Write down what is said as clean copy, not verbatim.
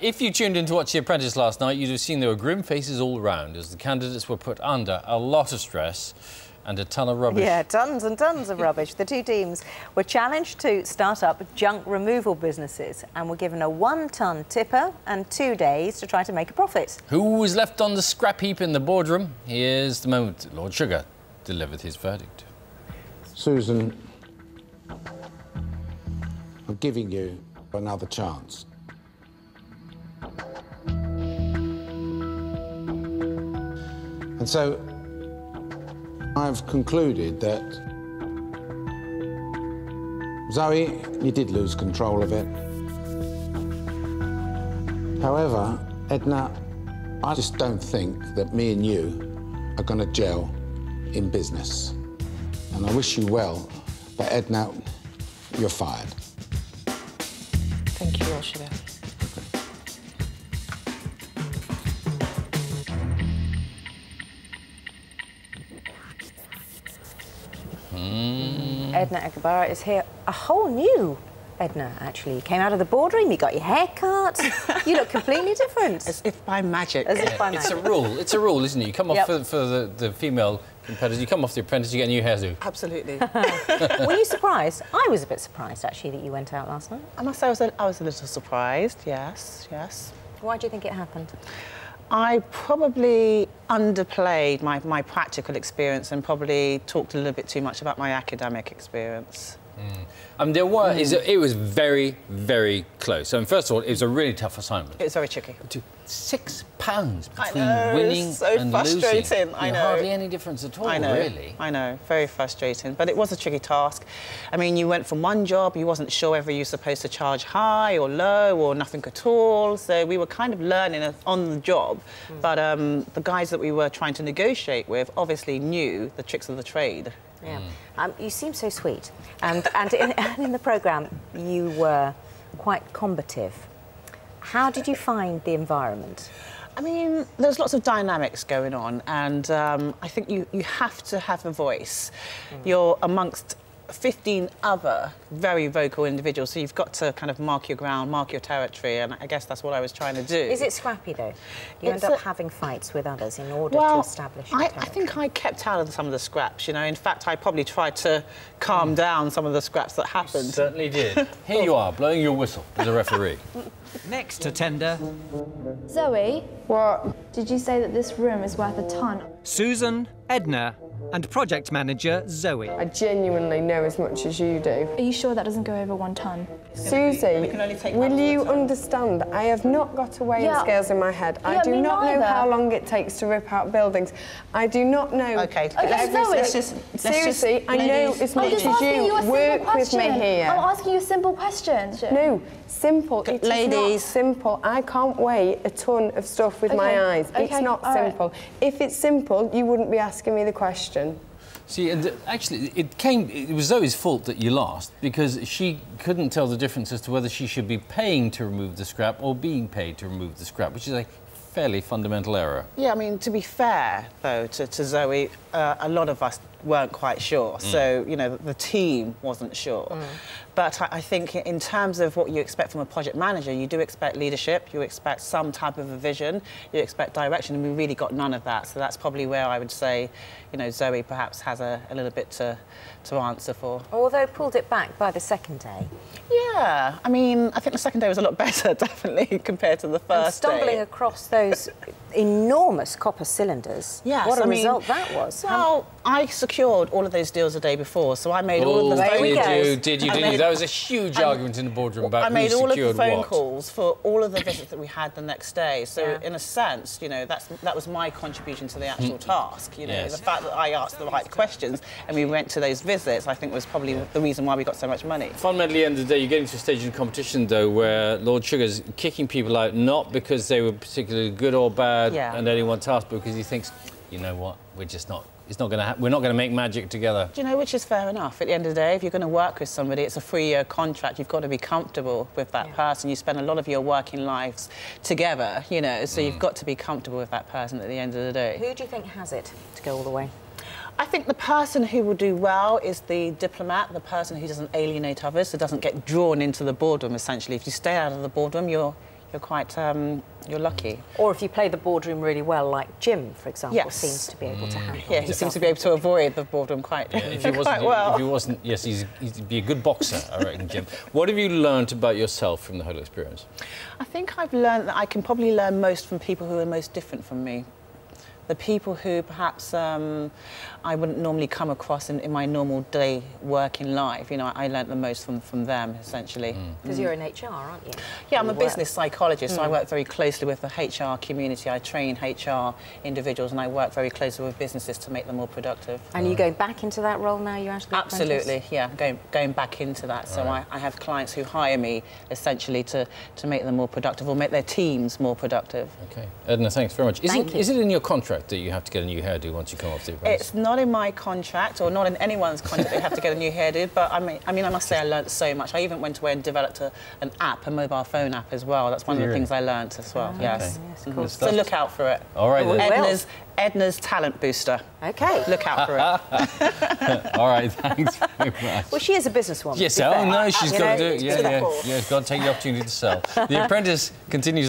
If you tuned in to watch The Apprentice last night, you'd have seen there were grim faces all around as the candidates were put under a lot of stress and a ton of rubbish. Yeah, tons and tons of rubbish. The two teams were challenged to start up junk removal businesses and were given a 1-ton tipper and 2 days to try to make a profit. Who was left on the scrap heap in the boardroom? Here's the moment Lord Sugar delivered his verdict. Susan, I'm giving you another chance. And so I've concluded that, Zoe, you did lose control of it. However, Edna, I just don't think that me and you are going to gel in business. And I wish you well, but Edna, you're fired. Thank you, Lord Sugar. Edna Agbarha is here. A whole new Edna, actually. You came out of the boardroom, you got your hair cut. You look completely different. As if by magic. As if by magic. It's a rule, isn't it? You come off for the female competitors, you come off The Apprentice, you get a new hairdo. Absolutely. Were you surprised? I was a bit surprised, actually, that you went out last night. I must say I was a little surprised, yes. Why do you think it happened? I probably underplayed my practical experience and probably talked a little bit too much about my academic experience. It was very, very close. First of all, it was a really tough assignment. It was very tricky. £6 between winning and losing. I know. Hardly any difference at all, really. I know, very frustrating. But it was a tricky task. I mean, you went from one job, you wasn't sure whether you were supposed to charge high or low or nothing at all. So we were kind of learning on the job. But the guys that we were trying to negotiate with obviously knew the tricks of the trade. Yeah. You seem so sweet. And in the programme, you were quite combative. How did you find the environment? I mean, there's lots of dynamics going on, and I think you have to have a voice. You're amongst 15 other very vocal individuals, so you've got to kind of mark your ground, mark your territory, and I guess that's what I was trying to do. Is it scrappy, though? You end up having fights with others in order to establish your territory? I think I kept out of some of the scraps, you know. In fact, I probably tried to calm down some of the scraps that happened. You certainly did. Here you are, blowing your whistle as a referee. Next attender. Zoe? What? Did you say that this room is worth a ton? Susan, Edna, and project manager Zoe. I genuinely know as much as you do. Are you sure that doesn't go over 1 ton? Susie, will you understand? I have not got a weighing scales in my head. I do not know how long it takes to rip out buildings. I do not know. Okay, Seriously, I know as much as you. Work with me here. I'm asking you a simple question. No, simple. It is not simple. I can't weigh a ton of stuff with my eyes. It's not simple. If it's simple, you wouldn't be asking me the question. See, and actually, it was Zoe's fault that you lost because she couldn't tell the difference as to whether she should be paying to remove the scrap or being paid to remove the scrap, which is a fairly fundamental error. Yeah, I mean, to be fair, though, to Zoe, a lot of us weren't quite sure. So, you know, the team wasn't sure. But I think in terms of what you expect from a project manager, you do expect leadership, you expect some type of a vision, you expect direction, and we really got none of that. So that's probably where I would say, you know, Zoe perhaps has a little bit to answer for. Although pulled it back by the second day. Yeah, I mean, I think the second day was a lot better, definitely, compared to the first day. Stumbling across those enormous copper cylinders. Yes, what a result that was. Well, I secured all of those deals the day before, so I made all of the phone calls. Did you? That was a huge argument in the boardroom about who secured what. I made all of the phone calls for all of the visits that we had the next day. So, in a sense, you know, that was my contribution to the actual task. You know, the fact that I asked the right questions and we went to those visits, I think was probably the reason why we got so much money. Fundamentally, at the end of the day, you're getting to a stage in the competition, though, where Lord Sugar's kicking people out, not because they were particularly good or bad and anyone tasked, but because he thinks, you know what, we're just not... we're not going to make magic together. Do you know, which is fair enough. At the end of the day, if you're going to work with somebody, it's a 3-year contract. You've got to be comfortable with that person. You spend a lot of your working lives together, you know, so you've got to be comfortable with that person at the end of the day. Who do you think has it to go all the way? I think the person who will do well is the diplomat, the person who doesn't alienate others, who doesn't get drawn into the boardroom, essentially. If you stay out of the boardroom, you're you're lucky. Or if you play the boardroom really well, like Jim, for example, Yes. seems to be able to handle. Yeah, he seems to be able to avoid the boardroom quite, if he wasn't, quite well. If he wasn't, yes, he'd be a good boxer, I reckon, Jim. What have you learned about yourself from the whole experience? I think I've learned that I can probably learn most from people who are most different from me. The people who perhaps I wouldn't normally come across in my normal day working life. You know, I learnt the most from them, essentially. Because you're in HR, aren't you? Yeah, I'm a business psychologist, so I work very closely with the HR community. I train HR individuals and I work very closely with businesses to make them more productive. And are you going back into that role now, you're actually Absolutely, yeah, going back into that. So I have clients who hire me, essentially, to make them more productive or make their teams more productive. OK. Edna, thanks very much. Thank you. Is it in your contract that you have to get a new hairdo once you come off the Apprentice? It's not in my contract, or not in anyone's contract that you have to get a new hairdo, but I mean, I must say I learnt so much. I even went away and developed an app, a mobile phone app as well. That's one of the things I learnt as well, yes. Yes, cool. So look out for it. All right, then. Edna's talent booster. OK. Look out for it. All right, thanks very much. Well, she is a businesswoman. Yes, oh no, she's got to do it. Yeah, she's got to take the opportunity to sell. The Apprentice continues.